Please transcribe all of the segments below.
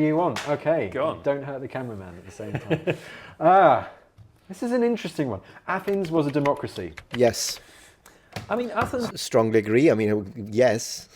You on? Okay. Go on. Don't hurt the cameraman at the same time. This is an interesting one. Athens was a democracy. Yes. I mean, Athens Strongly agree. I mean, yes.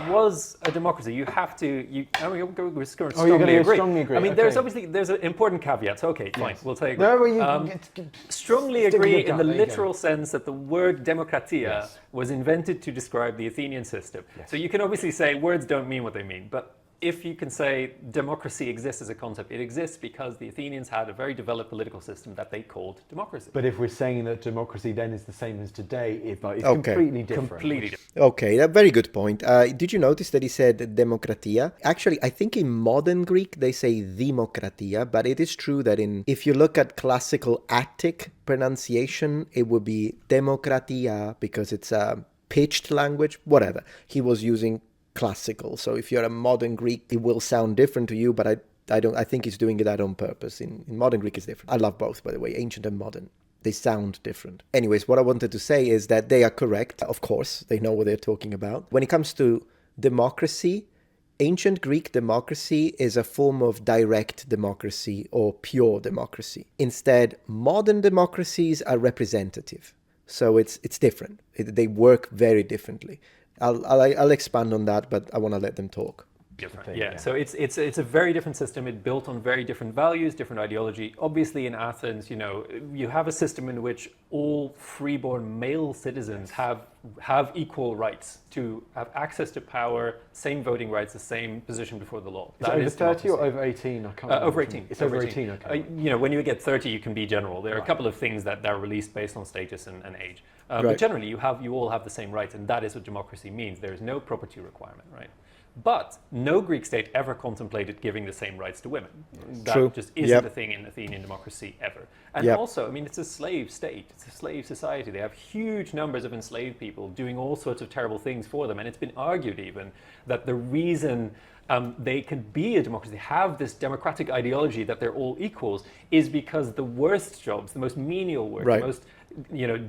was a democracy. You have to. We're going to you're going to go strongly agree. I mean, there's Okay. obviously an important caveat. So, okay, fine, Yes. we'll take. No, well, you Strongly stick with agree your in gut, the there you go. literal sense that the word demokratia Yes. was invented to describe the Athenian system. Yes. So you can obviously say words don't mean what they mean, but if you can say democracy exists as a concept, it exists because the Athenians had a very developed political system that they called democracy. But if we're saying that democracy then is the same as today, it's Okay. completely different. Completely different. Okay, a very good point. Did you notice that he said demokratia? Actually, I think in modern Greek they say demokratia, but it is true that if you look at classical Attic pronunciation, it would be demokratia because it's a pitched language, whatever. He was using classical. So if you're a modern Greek, it will sound different to you, but I think he's doing that on purpose. In modern Greek, it's different. I love both, by the way, ancient and modern. They sound different. Anyways, what I wanted to say is that they are correct. Of course, they know what they're talking about. When it comes to democracy, ancient Greek democracy is a form of direct democracy or pure democracy. Instead, modern democracies are representative. So it's different. They work very differently. I'll expand on that, but I want to let them talk. Different. thing, Yeah. yeah. So it's a very different system. It built on very different values, different ideology. Obviously, in Athens, you have a system in which all freeborn male citizens have equal rights to have access to power, same voting rights, the same position before the law. Is it over 30 or democracy. over 18? I can't remember. Over 18. It's over 18, okay. When you get 30, you can be general. There are a Right. couple of things that are released based on status and age. Right. But generally, you all have the same rights, and that is what democracy means. There is no property requirement, right? But no Greek state ever contemplated giving the same rights to women. That True. just isn't Yep. a thing in Athenian democracy ever. And Yep. also, I mean, it's a slave state. It's a slave society. They have huge numbers of enslaved people doing all sorts of terrible things for them. And it's been argued even that the reason they can be a democracy, have this democratic ideology that they're all equals, is because the worst jobs, the most menial work, Right. the most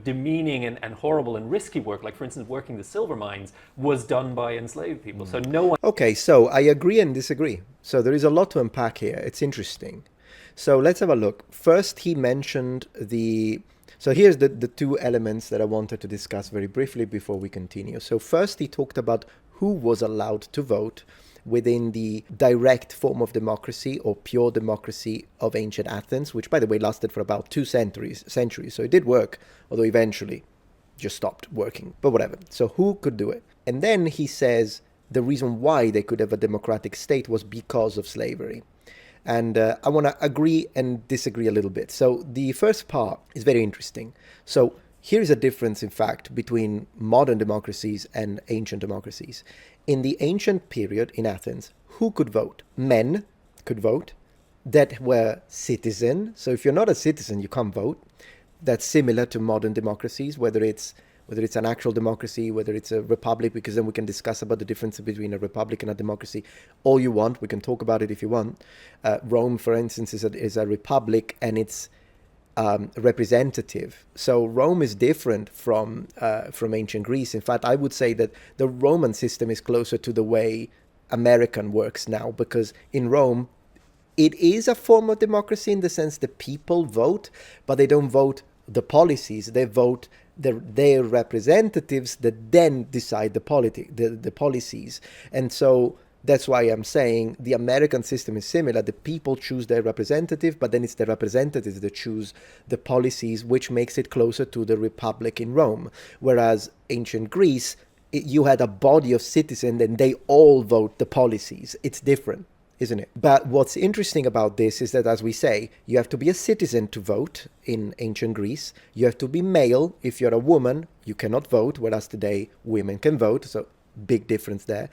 demeaning and horrible and risky work, like for instance working the silver mines, was done by enslaved people. So no one. Okay, so I agree and disagree. So there is a lot to unpack here. It's interesting. So let's have a look. First, he mentioned So here's the two elements that I wanted to discuss very briefly before we continue. So first, he talked about who was allowed to vote within the direct form of democracy or pure democracy of ancient Athens, which, by the way, lasted for about 2 centuries. So it did work, although eventually just stopped working. But whatever. So who could do it? And then he says the reason why they could have a democratic state was because of slavery. And I want to agree and disagree a little bit. So the first part is very interesting. So here is a difference, in fact, between modern democracies and ancient democracies. In the ancient period in Athens, who could vote? Men could vote that were citizen. So if you're not a citizen, you can't vote. That's similar to modern democracies, whether it's an actual democracy, whether it's a republic, because then we can discuss about the difference between a republic and a democracy all you want. We can talk about it if you want. Rome, for instance, is a republic, and it's representative. So Rome is different from ancient Greece. In fact, I would say that the Roman system is closer to the way American works now, because in Rome, it is a form of democracy in the sense that people vote, but they don't vote the policies. They vote their representatives that then decide the policies. And so that's why I'm saying the American system is similar. The people choose their representative, but then it's the representatives that choose the policies, which makes it closer to the republic in Rome. Whereas ancient Greece, you had a body of citizens and they all vote the policies. It's different, isn't it? But what's interesting about this is that, as we say, you have to be a citizen to vote in ancient Greece. You have to be male. If you're a woman, you cannot vote, whereas today women can vote. So big difference there.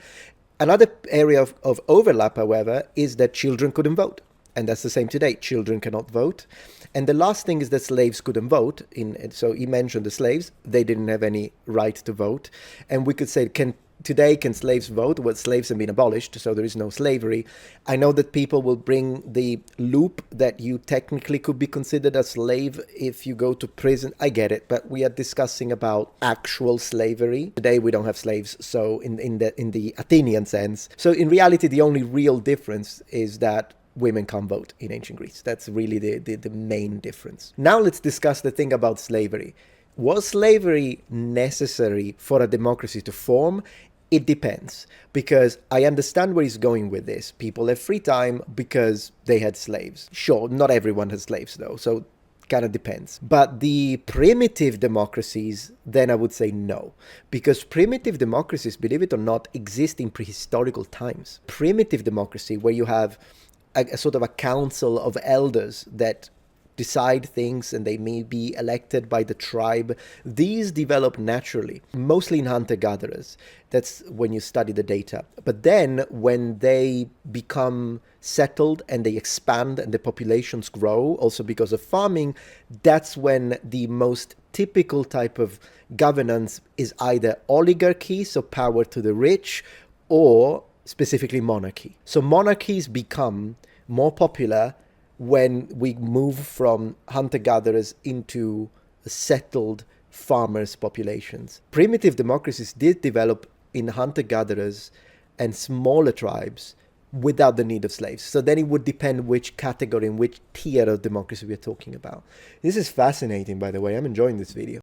Another area of overlap, however, is that children couldn't vote. And that's the same today. Children cannot vote. And the last thing is that slaves couldn't vote. So he mentioned the slaves. They didn't have any right to vote. And we could say, can today, can slaves vote? Well, slaves have been abolished, so there is no slavery. I know that people will bring the loop that you technically could be considered a slave if you go to prison. I get it, but we are discussing about actual slavery. Today we don't have slaves, so in the Athenian sense. So in reality, the only real difference is that women can't vote in ancient Greece. That's really the main difference. Now let's discuss the thing about slavery. Was slavery necessary for a democracy to form? It depends, because I understand where he's going with this. People have free time because they had slaves. Sure, not everyone has slaves though, so kind of depends. But the primitive democracies, then I would say no, because primitive democracies, believe it or not, exist in prehistorical times. Primitive democracy, where you have a sort of a council of elders that decide things and they may be elected by the tribe. These develop naturally, mostly in hunter-gatherers. That's when you study the data. But then when they become settled and they expand and the populations grow, also because of farming, that's when the most typical type of governance is either oligarchy, so power to the rich, or specifically monarchy. So monarchies become more popular when we move from hunter-gatherers into settled farmers' populations. Primitive democracies did develop in hunter-gatherers and smaller tribes without the need of slaves. So then it would depend which category and which tier of democracy we're talking about. This is fascinating, by the way. I'm enjoying this video.